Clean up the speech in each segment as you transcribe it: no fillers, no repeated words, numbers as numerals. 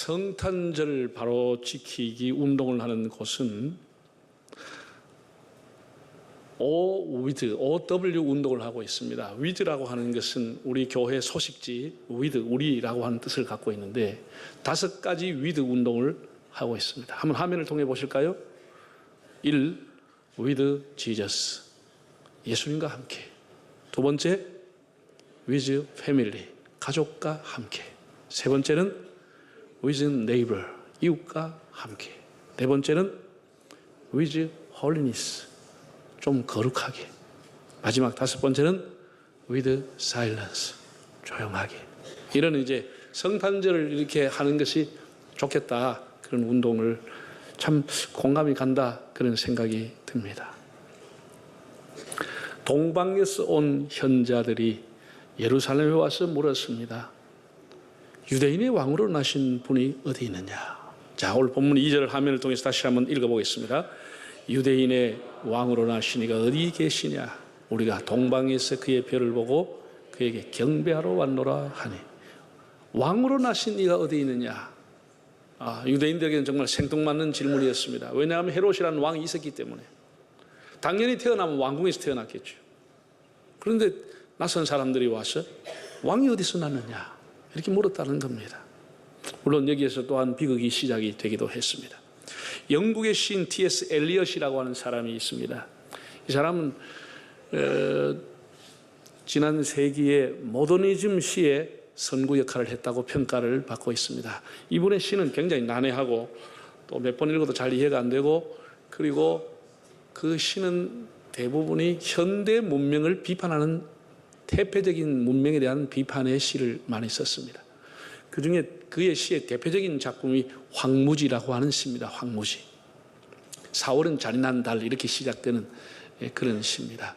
성탄절 바로 지키기 운동을 하는 곳은 OW 운동을 하고 있습니다. with라고 하는 것은 우리 교회 소식지 with, 우리라고 하는 뜻을 갖고 있는데 5가지 with 운동을 하고 있습니다. 한번 화면을 통해 보실까요? 1. with Jesus, 예수님과 함께. 두 번째, with family, 가족과 함께. 세 번째는 with neighbor, 이웃과 함께. 네 번째는 with holiness, 좀 거룩하게. 마지막 5번째는 with silence, 조용하게. 이런 이제 성탄절을 이렇게 하는 것이 좋겠다, 그런 운동을 참 공감이 간다, 그런 생각이 듭니다. 동방에서 온 현자들이 예루살렘에 와서 물었습니다. 유대인의 왕으로 나신 분이 어디 있느냐? 자, 오늘 본문 2절 화면을 통해서 다시 한번 읽어보겠습니다. 유대인의 왕으로 나신 이가 어디 계시냐? 우리가 동방에서 그의 별을 보고 그에게 경배하러 왔노라 하니. 왕으로 나신 이가 어디 있느냐? 유대인들에게는 정말 생뚱맞는 질문이었습니다. 왜냐하면 헤롯이라는 왕이 있었기 때문에. 당연히 태어나면 왕궁에서 태어났겠죠. 그런데 낯선 사람들이 와서 왕이 어디서 났느냐? 이렇게 물었다는 겁니다. 물론 여기에서 또한 비극이 시작이 되기도 했습니다. 영국의 시인 T.S. 엘리엇이라고 하는 사람이 있습니다. 이 사람은 지난 세기의 모더니즘 시의 선구 역할을 했다고 평가를 받고 있습니다. 이분의 시는 굉장히 난해하고 또 몇 번 읽어도 잘 이해가 안 되고, 그리고 그 시는 대부분이 현대 문명을 비판하는, 태폐적인 문명에 대한 비판의 시를 많이 썼습니다. 그 중에 그의 시의 대표적인 작품이 황무지라고 하는 시입니다. 황무지. 4월은 잔인한 달, 이렇게 시작되는 그런 시입니다.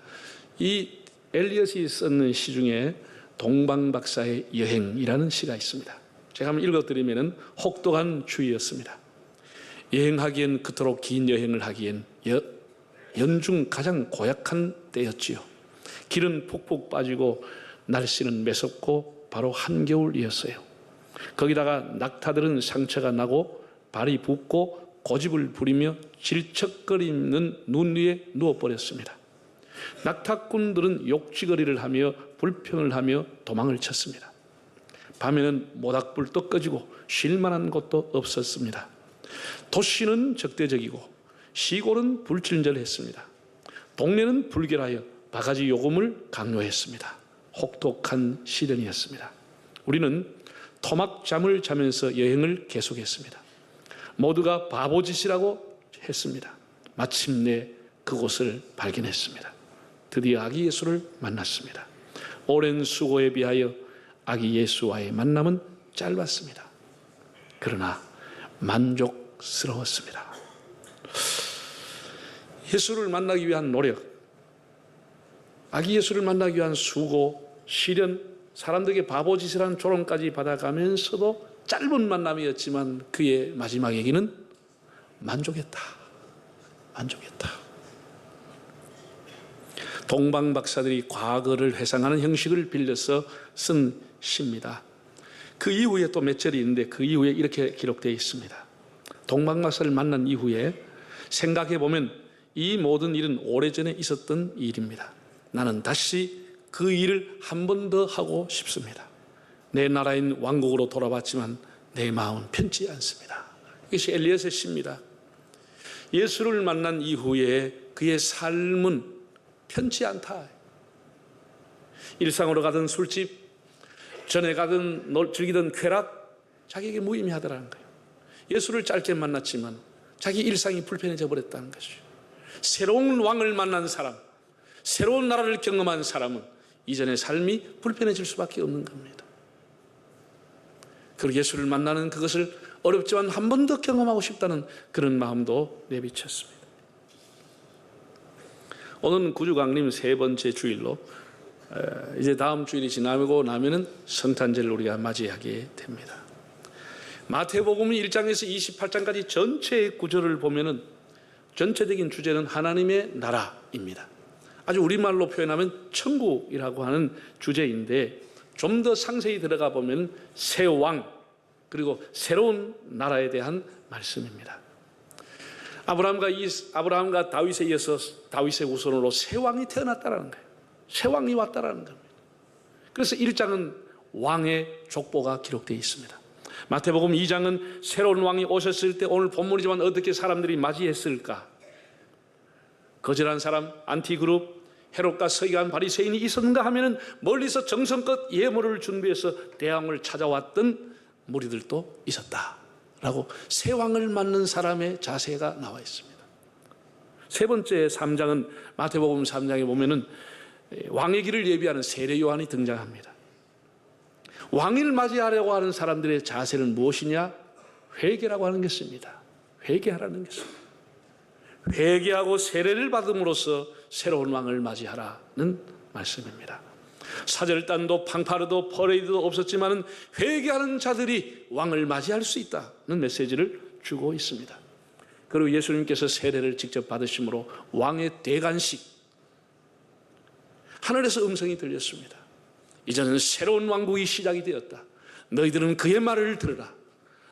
이 엘리엇이 썼는 시 중에 동방박사의 여행이라는 시가 있습니다. 제가 한번 읽어드리면 혹독한 주의였습니다. 여행하기엔 그토록 긴 여행을 하기엔 연중 가장 고약한 때였지요. 길은 푹푹 빠지고 날씨는 매섭고 바로 한겨울이었어요. 거기다가 낙타들은 상처가 나고 발이 붓고 고집을 부리며 질척거리는 눈 위에 누워버렸습니다. 낙타꾼들은 욕지거리를 하며 불평을 하며 도망을 쳤습니다. 밤에는 모닥불도 꺼지고 쉴만한 곳도 없었습니다. 도시는 적대적이고 시골은 불친절했습니다. 동네는 불결하여 바가지 요금을 강요했습니다. 혹독한 시련이었습니다. 우리는 토막잠을 자면서 여행을 계속했습니다. 모두가 바보짓이라고 했습니다. 마침내 그곳을 발견했습니다. 드디어 아기 예수를 만났습니다. 오랜 수고에 비하여 아기 예수와의 만남은 짧았습니다. 그러나 만족스러웠습니다. 예수를 만나기 위한 노력, 아기 예수를 만나기 위한 수고, 시련, 사람들에게 바보짓이라는 조롱까지 받아가면서도 짧은 만남이었지만 그의 마지막 얘기는 만족했다. 만족했다. 동방박사들이 과거를 회상하는 형식을 빌려서 쓴 시입니다. 그 이후에 또 몇 절이 있는데 그 이후에 이렇게 기록되어 있습니다. 동방박사를 만난 이후에 생각해보면 이 모든 일은 오래전에 있었던 일입니다. 나는 다시 그 일을 한 번 더 하고 싶습니다. 내 나라인 왕국으로 돌아왔지만 내 마음은 편치 않습니다. 이것이 엘리엇의 시입니다. 예수를 만난 이후에 그의 삶은 편치 않다. 일상으로 가던 술집, 전에 가던 즐기던 쾌락, 자기에게 무의미하더라는 거예요. 예수를 짧게 만났지만 자기 일상이 불편해져 버렸다는 것이죠. 새로운 왕을 만난 사람, 새로운 나라를 경험한 사람은 이전의 삶이 불편해질 수밖에 없는 겁니다. 그리고 예수를 만나는 그것을 어렵지만 한 번 더 경험하고 싶다는 그런 마음도 내비쳤습니다. 오늘은 구주강림 3번째 주일로 이제 다음 주일이 지나고 나면은 성탄절을 우리가 맞이하게 됩니다. 마태복음 1장에서 28장까지 전체의 구절을 보면은 전체적인 주제는 하나님의 나라입니다. 아주 우리말로 표현하면 천국이라고 하는 주제인데 좀 더 상세히 들어가 보면 새 왕, 그리고 새로운 나라에 대한 말씀입니다. 아브라함과 다윗에 이어서 다윗의 후손으로 새 왕이 태어났다라는 거예요. 새 왕이 왔다라는 겁니다. 그래서 1장은 왕의 족보가 기록되어 있습니다. 마태복음 2장은 새로운 왕이 오셨을 때 오늘 본문이지만 어떻게 사람들이 맞이했을까? 거절한 사람, 안티그룹, 헤롯과 서기관 바리새인이 있었는가 하면은 멀리서 정성껏 예물을 준비해서 대왕을 찾아왔던 무리들도 있었다라고 새 왕을 맞는 사람의 자세가 나와 있습니다. 세 번째 3장은 마태복음 3장에 보면은 왕의 길을 예비하는 세례 요한이 등장합니다. 왕을 맞이하려고 하는 사람들의 자세는 무엇이냐? 회개라고 하는 것입니다. 회개하라는 것입니다. 회개하고 세례를 받음으로써 새로운 왕을 맞이하라는 말씀입니다. 사절단도 팡파르도 퍼레이드도 없었지만 회개하는 자들이 왕을 맞이할 수 있다는 메시지를 주고 있습니다. 그리고 예수님께서 세례를 직접 받으심으로 왕의 대관식, 하늘에서 음성이 들렸습니다. 이제는 새로운 왕국이 시작이 되었다. 너희들은 그의 말을 들으라.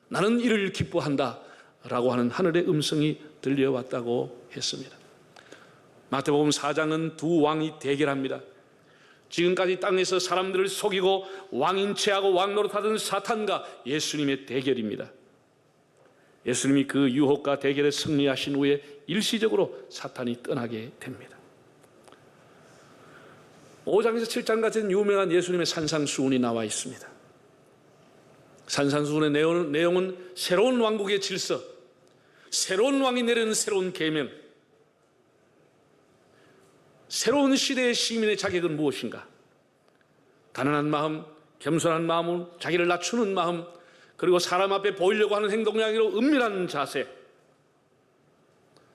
나는 이를 기뻐한다 라고 하는 하늘의 음성이 들려왔다고 했습니다. 마태복음 4장은 두 왕이 대결합니다. 지금까지 땅에서 사람들을 속이고 왕인 체하고 왕 노릇하던 사탄과 예수님의 대결입니다. 예수님이 그 유혹과 대결에 승리하신 후에 일시적으로 사탄이 떠나게 됩니다. 5장에서 7장 같은 유명한 예수님의 산상수훈이 나와 있습니다. 산상수훈의 내용은 새로운 왕국의 질서, 새로운 왕이 내리는 새로운 계명, 새로운 시대의 시민의 자격은 무엇인가? 가난한 마음, 겸손한 마음, 자기를 낮추는 마음, 그리고 사람 앞에 보이려고 하는 행동이 아니라 은밀한 자세,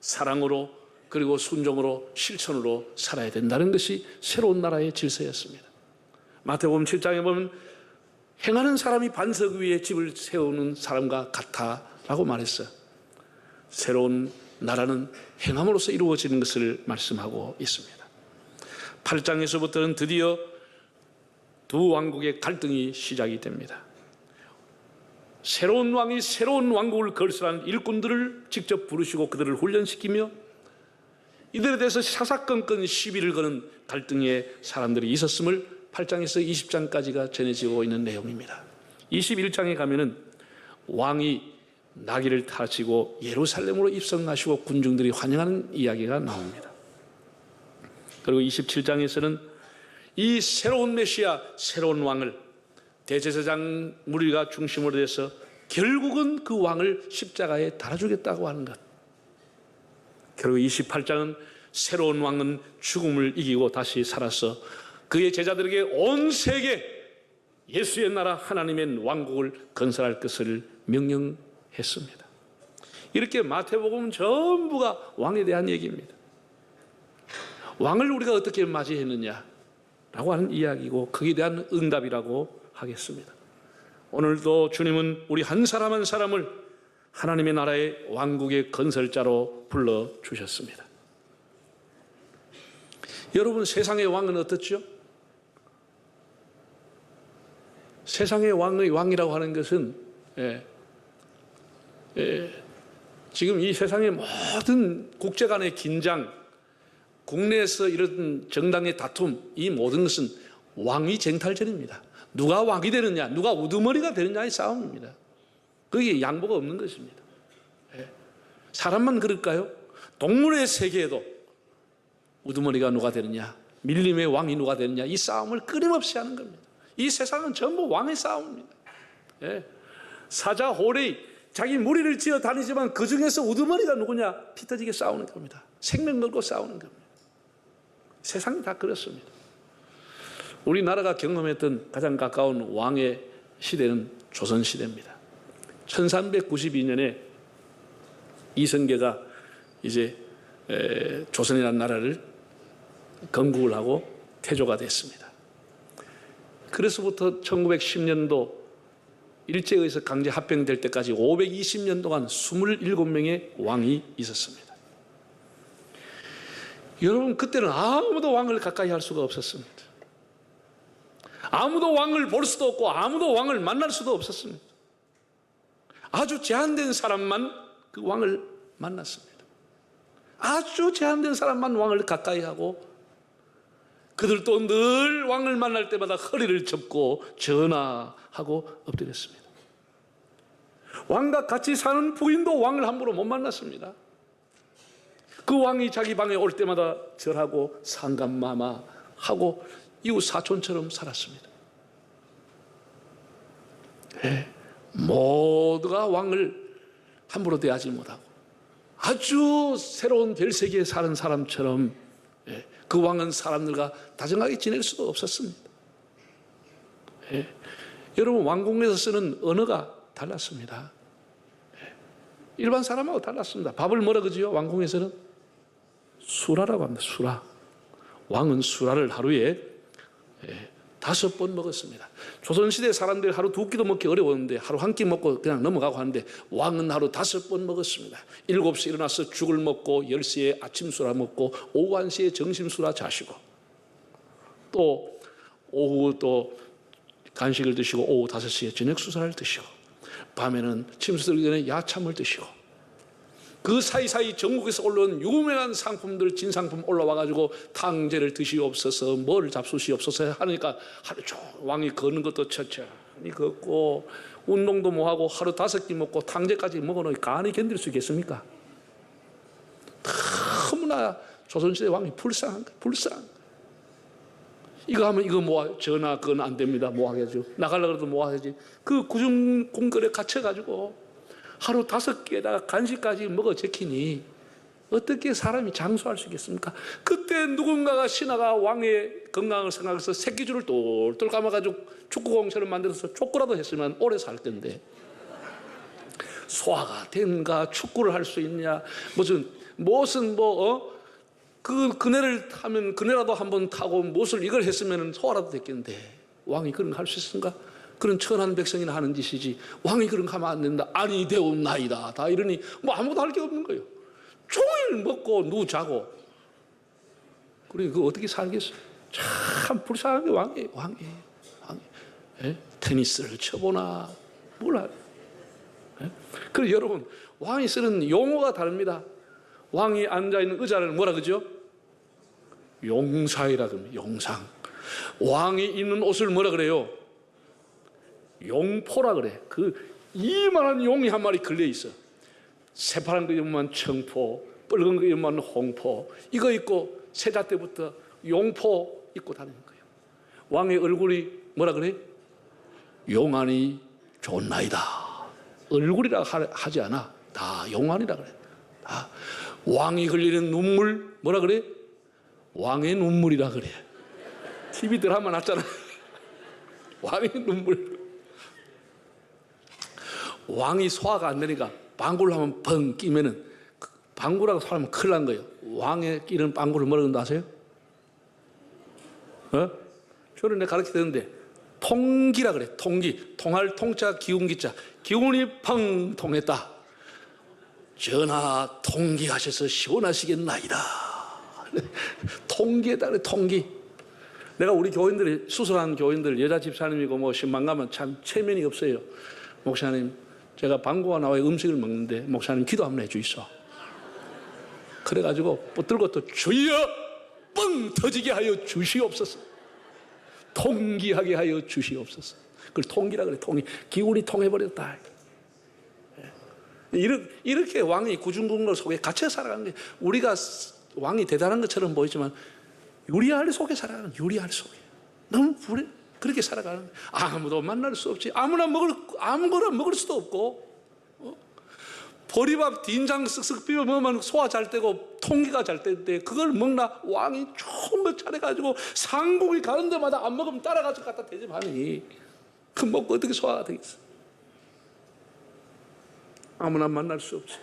사랑으로 그리고 순종으로 실천으로 살아야 된다는 것이 새로운 나라의 질서였습니다. 마태복음 7장에 보면 행하는 사람이 반석 위에 집을 세우는 사람과 같다라고 말했어요. 새로운 나라는 행함으로써 이루어지는 것을 말씀하고 있습니다. 8장에서부터는 드디어 두 왕국의 갈등이 시작이 됩니다. 새로운 왕이 새로운 왕국을 건설한 일꾼들을 직접 부르시고 그들을 훈련시키며 이들에 대해서 사사건건 시비를 거는 갈등의 사람들이 있었음을 8장에서 20장까지가 전해지고 있는 내용입니다. 21장에 가면은 왕이 나귀를 타시고 예루살렘으로 입성하시고 군중들이 환영하는 이야기가 나옵니다. 그리고 27장에서는 이 새로운 메시아, 새로운 왕을 대제사장 무리가 중심으로 해서 결국은 그 왕을 십자가에 달아주겠다고 하는 것. 그리고 28장은 새로운 왕은 죽음을 이기고 다시 살아서 그의 제자들에게 온 세계 예수의 나라 하나님의 왕국을 건설할 것을 명령했습니다. 이렇게 마태복음 전부가 왕에 대한 얘기입니다. 왕을 우리가 어떻게 맞이했느냐라고 하는 이야기고 거기에 대한 응답이라고 하겠습니다. 오늘도 주님은 우리 한 사람 한 사람을 하나님의 나라의 왕국의 건설자로 불러주셨습니다. 여러분, 세상의 왕은 어떻죠? 세상의 왕의 왕이라고 하는 것은 지금 이 세상의 모든 국제 간의 긴장, 국내에서 이런 정당의 다툼, 이 모든 것은 왕위 쟁탈전입니다. 누가 왕이 되느냐, 누가 우두머리가 되느냐의 싸움입니다. 거기에 양보가 없는 것입니다. 사람만 그럴까요? 동물의 세계에도 우두머리가 누가 되느냐, 밀림의 왕이 누가 되느냐, 이 싸움을 끊임없이 하는 겁니다. 이 세상은 전부 왕의 싸움입니다. 사자, 호레이, 자기 무리를 지어 다니지만 그 중에서 우두머리가 누구냐, 피 터지게 싸우는 겁니다. 생명 걸고 싸우는 겁니다. 세상이 다 그렇습니다. 우리나라가 경험했던 가장 가까운 왕의 시대는 조선시대입니다. 1392년에 이성계가 이제 조선이라는 나라를 건국을 하고 태조가 됐습니다. 그래서부터 1910년도 일제에 의해서 강제 합병될 때까지 520년 동안 27명의 왕이 있었습니다. 여러분, 그때는 아무도 왕을 가까이 할 수가 없었습니다. 아무도 왕을 볼 수도 없고 아무도 왕을 만날 수도 없었습니다. 아주 제한된 사람만 그 왕을 만났습니다. 아주 제한된 사람만 왕을 가까이 하고, 그들도 늘 왕을 만날 때마다 허리를 접고 전하하고 엎드렸습니다. 왕과 같이 사는 부인도 왕을 함부로 못 만났습니다. 그 왕이 자기 방에 올 때마다 절하고 상감마마하고 이웃 사촌처럼 살았습니다. 네, 모두가 왕을 함부로 대하지 못하고 아주 새로운 별세계에 사는 사람처럼, 그 왕은 사람들과 다정하게 지낼 수도 없었습니다. 여러분, 왕궁에서 쓰는 언어가 달랐습니다. 일반 사람하고 달랐습니다. 밥을 뭐라 그러지요? 왕궁에서는 수라라고 합니다. 수라. 왕은 수라를 하루에 5번 먹었습니다. 조선시대 사람들 하루 2끼도 먹기 어려웠는데 하루 한 끼 먹고 그냥 넘어가고 하는데, 왕은 하루 5번 먹었습니다. 7시에 일어나서 죽을 먹고 10시에 아침 수라 먹고 오후 1시에 점심 수라 자시고, 또 오후 또 간식을 드시고 오후 5시에 저녁 수라를 드시고, 밤에는 침수 들기 전에 야참을 드시고, 그 사이사이 전국에서 올라온 유명한 상품들, 진상품 올라와가지고 탕제를 드시옵소서, 뭘 잡수시옵소서 하니까 하루 종일 왕이 걷는 것도 천천히 걷고 운동도 뭐하고 하루 5끼 먹고 탕제까지 먹어놓으니 간이 견딜 수 있겠습니까? 너무나 조선시대 왕이 불쌍한 거예요. 불쌍한 거예요. 이거 하면 이거 뭐 전화 그건 안 됩니다. 뭐 하겠죠. 나가려고 해도 뭐 하겠지. 그 구중궁궐에 갇혀가지고 하루 5끼에다가 간식까지 먹어 제키니 어떻게 사람이 장수할 수 있겠습니까? 그때 누군가가 신하가 왕의 건강을 생각해서 새끼줄을 똘똘 감아가지고 축구공처럼 만들어서 족구라도 했으면 오래 살 건데, 소화가 된가, 축구를 할 수 있냐, 무슨 그네를 타면 그네라도 한번 타고 무엇을 이걸 했으면 소화라도 됐겠는데, 왕이 그런 거 할 수 있습니까? 그런 천한 백성이나 하는 짓이지, 왕이 그런 거 하면 안 된다. 아니 되옵나이다. 다 이러니 뭐 아무것도 할 게 없는 거예요. 종일 먹고 누자고. 그래, 그거 어떻게 살겠어요? 참 불쌍한 게 왕이에요. 테니스를 쳐보나 몰라요. 그래서 여러분, 왕이 쓰는 용어가 다릅니다. 왕이 앉아있는 의자를 뭐라 그러죠? 용사이라 그럽니다. 용상. 왕이 입는 옷을 뭐라 그래요? 용포라 그래. 그 이만한 용이 한 마리 걸려 있어. 새파란 거 입으면 청포, 빨간 거 입으면 홍포. 이거 입고 세자 때부터 용포 입고 다니는 거예요. 왕의 얼굴이 뭐라 그래? 용안이 좋나이다. 얼굴이라 하지 않아. 다 용안이라 그래. 다. 왕이 흘리는 눈물 뭐라 그래? 왕의 눈물이라 그래. TV 드라마 났잖아. 왕의 눈물. 왕이 소화가 안 되니까 방구를 하면 벙 끼면은, 방구라고 소화하면 큰일 난 거예요. 왕의 끼는 방구를 뭐라고 한다 아세요? 저는 내가 가르쳐 드렸는데 통기라 그래. 통기. 통할 통자 기운기자. 기운이 펑 통했다. 전하 통기하셔서 시원하시겠나이다. 통기에다 그래. 통기. 내가 우리 교인들이, 수술한 교인들, 여자 집사님이고 뭐 신방 가면 참 체면이 없어요. 목사님, 제가 방구가 나와야 음식을 먹는데 목사님 기도 한번 해주이소. 그래가지고 붙들고 또 주여 뻥 터지게 하여 주시옵소서. 통기하게 하여 주시옵소서. 그걸 통기라 그래. 통기. 기운이 통해버렸다. 이렇게 왕이 구중궁궐 속에 갇혀 살아가는 게, 우리가 왕이 대단한 것처럼 보이지만 유리알 속에 살아가는, 유리알 속에 너무 그렇게 살아가는 거예요. 아무도 만날 수 없지. 아무거나 먹을 수도 없고, 보리밥 된장 쓱쓱 비벼 먹으면 소화 잘 되고 통기가 잘 되는데, 그걸 먹나? 왕이 좋은 거 차려가지고 상궁이 가는 데마다 안 먹으면 따라가서 갖다 대접하니 그 먹고 어떻게 소화가 되겠어? 아무나 만날 수 없지.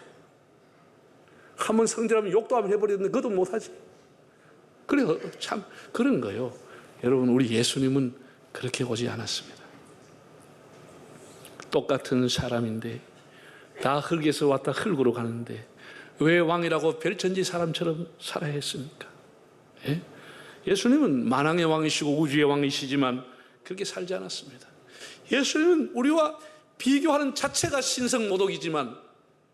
한번 성질하면 욕도 한번 해버리는데 그것도 못하지. 그래, 참 그런 거예요. 여러분, 우리 예수님은 그렇게 오지 않았습니다. 똑같은 사람인데, 다 흙에서 왔다 흙으로 가는데 왜 왕이라고 별천지 사람처럼 살아야 했습니까? 예수님은 만왕의 왕이시고 우주의 왕이시지만 그렇게 살지 않았습니다. 예수님은 우리와 비교하는 자체가 신성모독이지만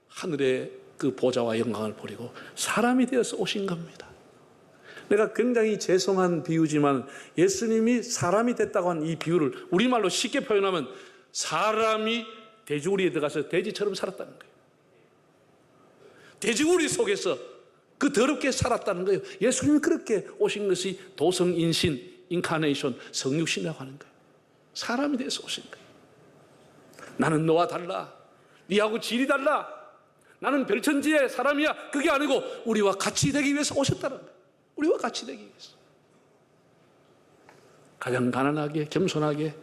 하늘의 그 보좌와 영광을 버리고 사람이 되어서 오신 겁니다. 내가 굉장히 죄송한 비유지만 예수님이 사람이 됐다고 한 이 비유를 우리말로 쉽게 표현하면 사람이 돼지우리에 들어가서 돼지처럼 살았다는 거예요. 돼지우리 속에서 그 더럽게 살았다는 거예요. 예수님이 그렇게 오신 것이 도성인신, 인카네이션, 성육신이라고 하는 거예요. 사람이 돼서 오신 거예요. 나는 너와 달라. 네하고 질이 달라. 나는 별천지의 사람이야. 그게 아니고 우리와 같이 되기 위해서 오셨다는 거예요. 우리와 같이 되기 위해서. 가장 가난하게 겸손하게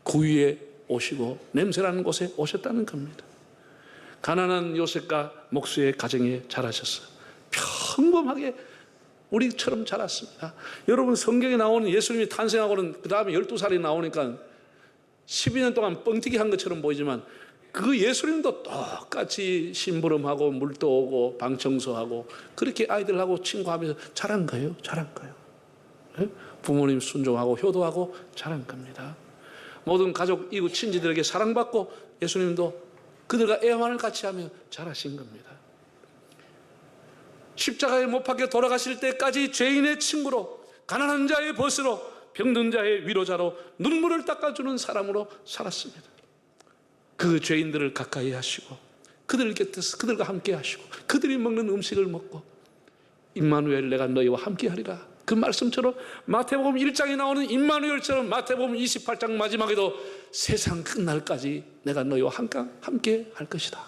그 위에 오시고 냄새나는 곳에 오셨다는 겁니다. 가난한 요셉과 목수의 가정에 자라셨어요. 평범하게 우리처럼 자랐습니다. 여러분 성경에 나오는 예수님이 탄생하고는 그 다음에 12살이 나오니까 12년 동안 뻥튀기 한 것처럼 보이지만 그 예수님도 똑같이 심부름하고 물도 오고 방 청소하고 그렇게 아이들하고 친구하면서 자란 거예요. 자란 거예요. 네? 부모님 순종하고 효도하고 자란 겁니다. 모든 가족, 이웃, 친지들에게 사랑받고 예수님도 그들과 애환을 같이 하며 자라신 겁니다. 십자가에 못 박혀 돌아가실 때까지 죄인의 친구로, 가난한 자의 벗으로, 병든 자의 위로자로, 눈물을 닦아주는 사람으로 살았습니다. 그 죄인들을 가까이 하시고 그들 곁에서 그들과 함께 하시고 그들이 먹는 음식을 먹고 임마누엘 내가 너희와 함께 하리라, 그 말씀처럼 마태복음 1장에 나오는 임마누엘처럼 마태복음 28장 마지막에도 세상 끝날까지 내가 너희와 함께 할 것이다.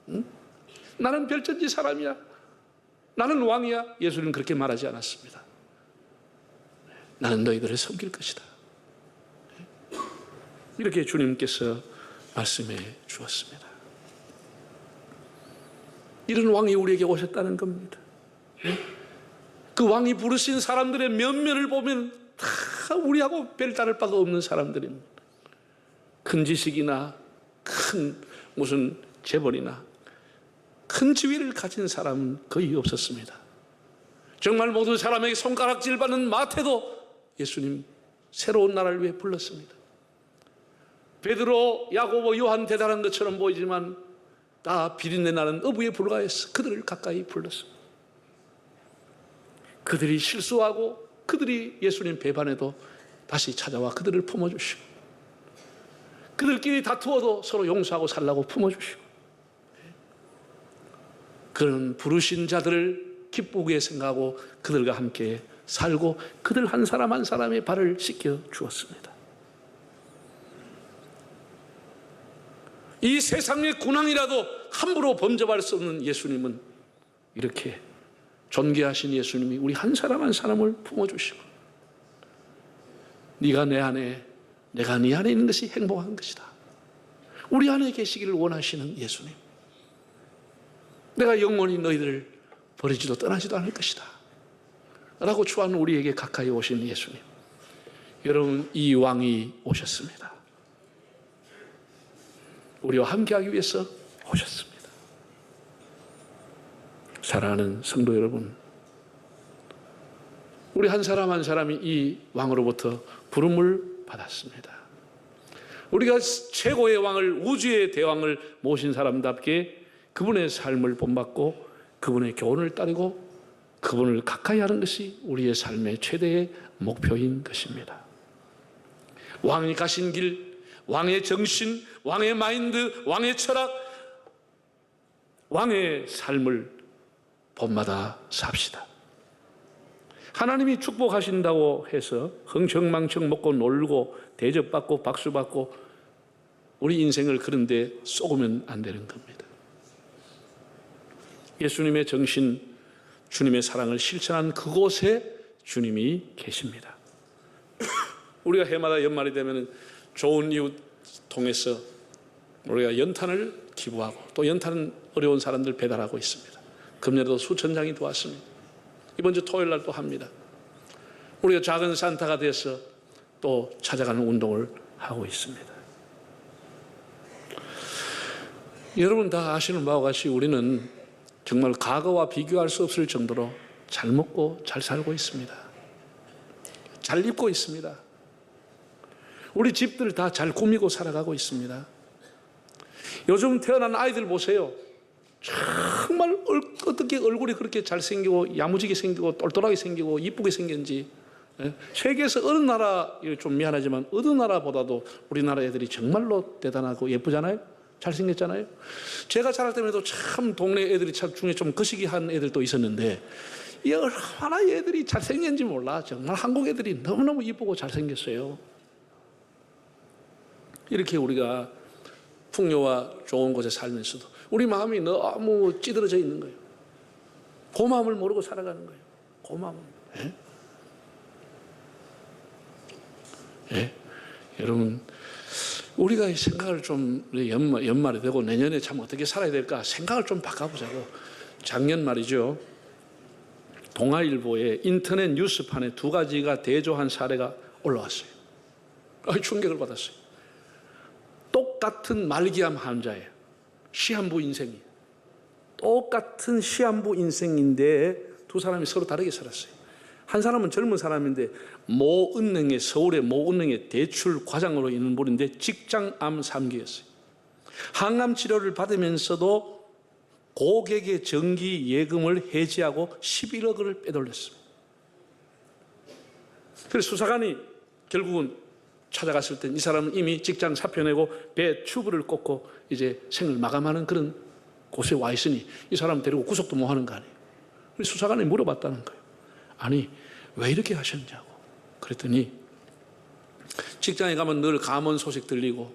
응? 나는 별천지 사람이야, 나는 왕이야. 예수님은 그렇게 말하지 않았습니다. 나는 너희들을 섬길 것이다. 이렇게 주님께서 말씀해 주었습니다. 이런 왕이 우리에게 오셨다는 겁니다. 그 왕이 부르신 사람들의 면면을 보면 다 우리하고 별다를 바가 없는 사람들입니다. 큰 지식이나 큰 무슨 재벌이나 큰 지위를 가진 사람은 거의 없었습니다. 정말 모든 사람에게 손가락질 받는 마태도 예수님 새로운 나라를 위해 불렀습니다. 베드로, 야고보, 요한 대단한 것처럼 보이지만 다 비린내 나는 어부에 불과해서 그들을 가까이 불렀습니다. 그들이 실수하고 그들이 예수님 배반해도 다시 찾아와 그들을 품어주시고 그들끼리 다투어도 서로 용서하고 살라고 품어주시고 그런 부르신 자들을 기쁘게 생각하고 그들과 함께 살고 그들 한 사람 한 사람의 발을 씻겨 주었습니다. 이 세상의 군왕이라도 함부로 범접할 수 없는 예수님은 이렇게 존귀하신 예수님이 우리 한 사람 한 사람을 품어주시고 네가 내 안에 내가 네 안에 있는 것이 행복한 것이다. 우리 안에 계시기를 원하시는 예수님, 내가 영원히 너희들을 버리지도 떠나지도 않을 것이다 라고 추하는 우리에게 가까이 오신 예수님. 여러분, 이 왕이 오셨습니다. 우리와 함께하기 위해서 오셨습니다. 사랑하는 성도 여러분, 우리 한 사람 한 사람이 이 왕으로부터 부름을 받았습니다. 우리가 최고의 왕을, 우주의 대왕을 모신 사람답게 그분의 삶을 본받고 그분의 교훈을 따르고 그분을 가까이 하는 것이 우리의 삶의 최대의 목표인 것입니다. 왕이 가신 길, 왕의 정신, 왕의 마인드, 왕의 철학, 왕의 삶을 본마다 삽시다. 하나님이 축복하신다고 해서 흥청망청 먹고 놀고 대접받고 박수받고 우리 인생을 그런데 쏘으면 안 되는 겁니다. 예수님의 정신, 주님의 사랑을 실천한 그곳에 주님이 계십니다. 우리가 해마다 연말이 되면 좋은 이웃 통해서 우리가 연탄을 기부하고 또 연탄 어려운 사람들 배달하고 있습니다. 금년에도 수천 장이 도왔습니다. 이번 주 토요일 날 또 합니다. 우리가 작은 산타가 돼서 또 찾아가는 운동을 하고 있습니다. 여러분 다 아시는 바와 같이 우리는 정말 과거와 비교할 수 없을 정도로 잘 먹고 잘 살고 있습니다. 잘 입고 있습니다. 우리 집들 다 잘 꾸미고 살아가고 있습니다. 요즘 태어난 아이들 보세요. 정말 어떻게 얼굴이 그렇게 잘생기고 야무지게 생기고 똘똘하게 생기고 이쁘게 생겼는지. 세계에서 어느 나라, 좀 미안하지만 어느 나라보다도 우리나라 애들이 정말로 대단하고 예쁘잖아요. 잘생겼잖아요. 제가 자랄 때에도 참 동네 애들이 참 중에 좀 거시기한 애들도 있었는데 이 얼마나 애들이 잘생겼는지 몰라. 정말 한국 애들이 너무너무 이쁘고 잘생겼어요. 이렇게 우리가 풍요와 좋은 곳에 살면서도 우리 마음이 너무 찌들어져 있는 거예요. 그 마음을 모르고 살아가는 거예요. 그 마음을. 여러분, 우리가 이 생각을 좀 연말이 되고 내년에 참 어떻게 살아야 될까 생각을 좀 바꿔보자고. 작년 말이죠. 동아일보의 인터넷 뉴스판에 2가지가 대조한 사례가 올라왔어요. 충격을 받았어요. 똑같은 말기암 환자예요. 시한부 인생이. 똑같은 시한부 인생인데 두 사람이 서로 다르게 살았어요. 한 사람은 젊은 사람인데 모은행의 서울의 모은행의 대출 과장으로 있는 분인데 직장암 3기였어요. 항암 치료를 받으면서도 고객의 정기 예금을 해지하고 11억을 빼돌렸습니다. 그래서 수사관이 결국은 찾아갔을 때 이 사람은 이미 직장 사표 내고 배 튜브를 꽂고 이제 생을 마감하는 그런 곳에 와 있으니 이 사람 데리고 구속도 못 하는 거 아니에요. 그래서 수사관이 물어봤다는 거예요. 아니, 왜 이렇게 하셨냐고. 그랬더니 직장에 가면 늘 감원 소식 들리고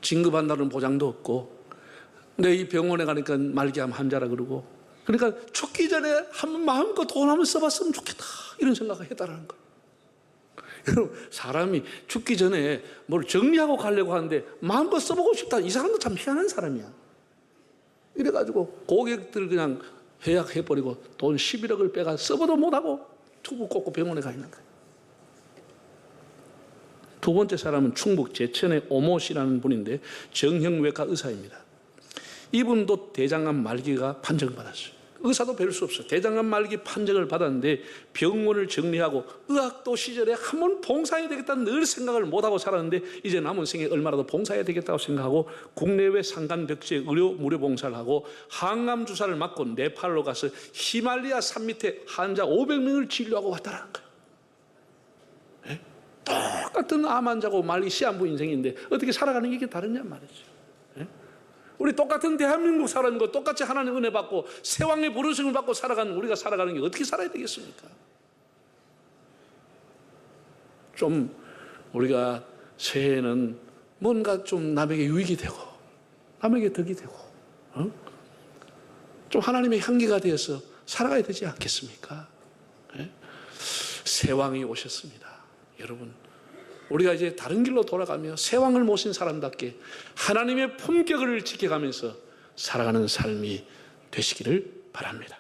진급한다는 보장도 없고 내 이 병원에 가니까 말기암 환자라 그러고 그러니까 죽기 전에 한번 마음껏 돈 한번 써봤으면 좋겠다 이런 생각을 했다는 거예요. 여러분, 사람이 죽기 전에 뭘 정리하고 가려고 하는데 마음껏 써보고 싶다. 이 사람도 참 희한한 사람이야. 이래가지고 고객들 그냥 해약해버리고 돈 11억을 빼가 써보도 못하고 튜브 꽂고 병원에 가 있는 거예요. 두 번째 사람은 충북 제천의 오모 씨라는 분인데 정형외과 의사입니다. 이분도 대장암 말기가 판정을 받았어요. 의사도 별 수 없어요. 대장암 말기 판정을 받았는데 병원을 정리하고 의학도 시절에 한번 봉사해야 되겠다는 늘 생각을 못하고 살았는데 이제 남은 생에 얼마라도 봉사해야 되겠다고 생각하고 국내외 상간벽지에 의료 무료 봉사를 하고 항암 주사를 맞고 네팔로 가서 히말리아 산 밑에 환자 500명을 진료하고 왔다는 거예요. 네? 똑같은 암 환자고 말기 시한부 인생인데 어떻게 살아가는 게 이게 다르냐 말이죠. 우리 똑같은 대한민국 살아가는 거 똑같이 하나님 은혜 받고 세왕의 부르심을 받고 살아가는 우리가 살아가는 게 어떻게 살아야 되겠습니까? 좀 우리가 새해에는 뭔가 좀 남에게 유익이 되고 남에게 덕이 되고 좀 하나님의 향기가 되어서 살아가야 되지 않겠습니까? 새왕이 오셨습니다. 여러분, 우리가 이제 다른 길로 돌아가며 새왕을 모신 사람답게 하나님의 품격을 지켜가면서 살아가는 삶이 되시기를 바랍니다.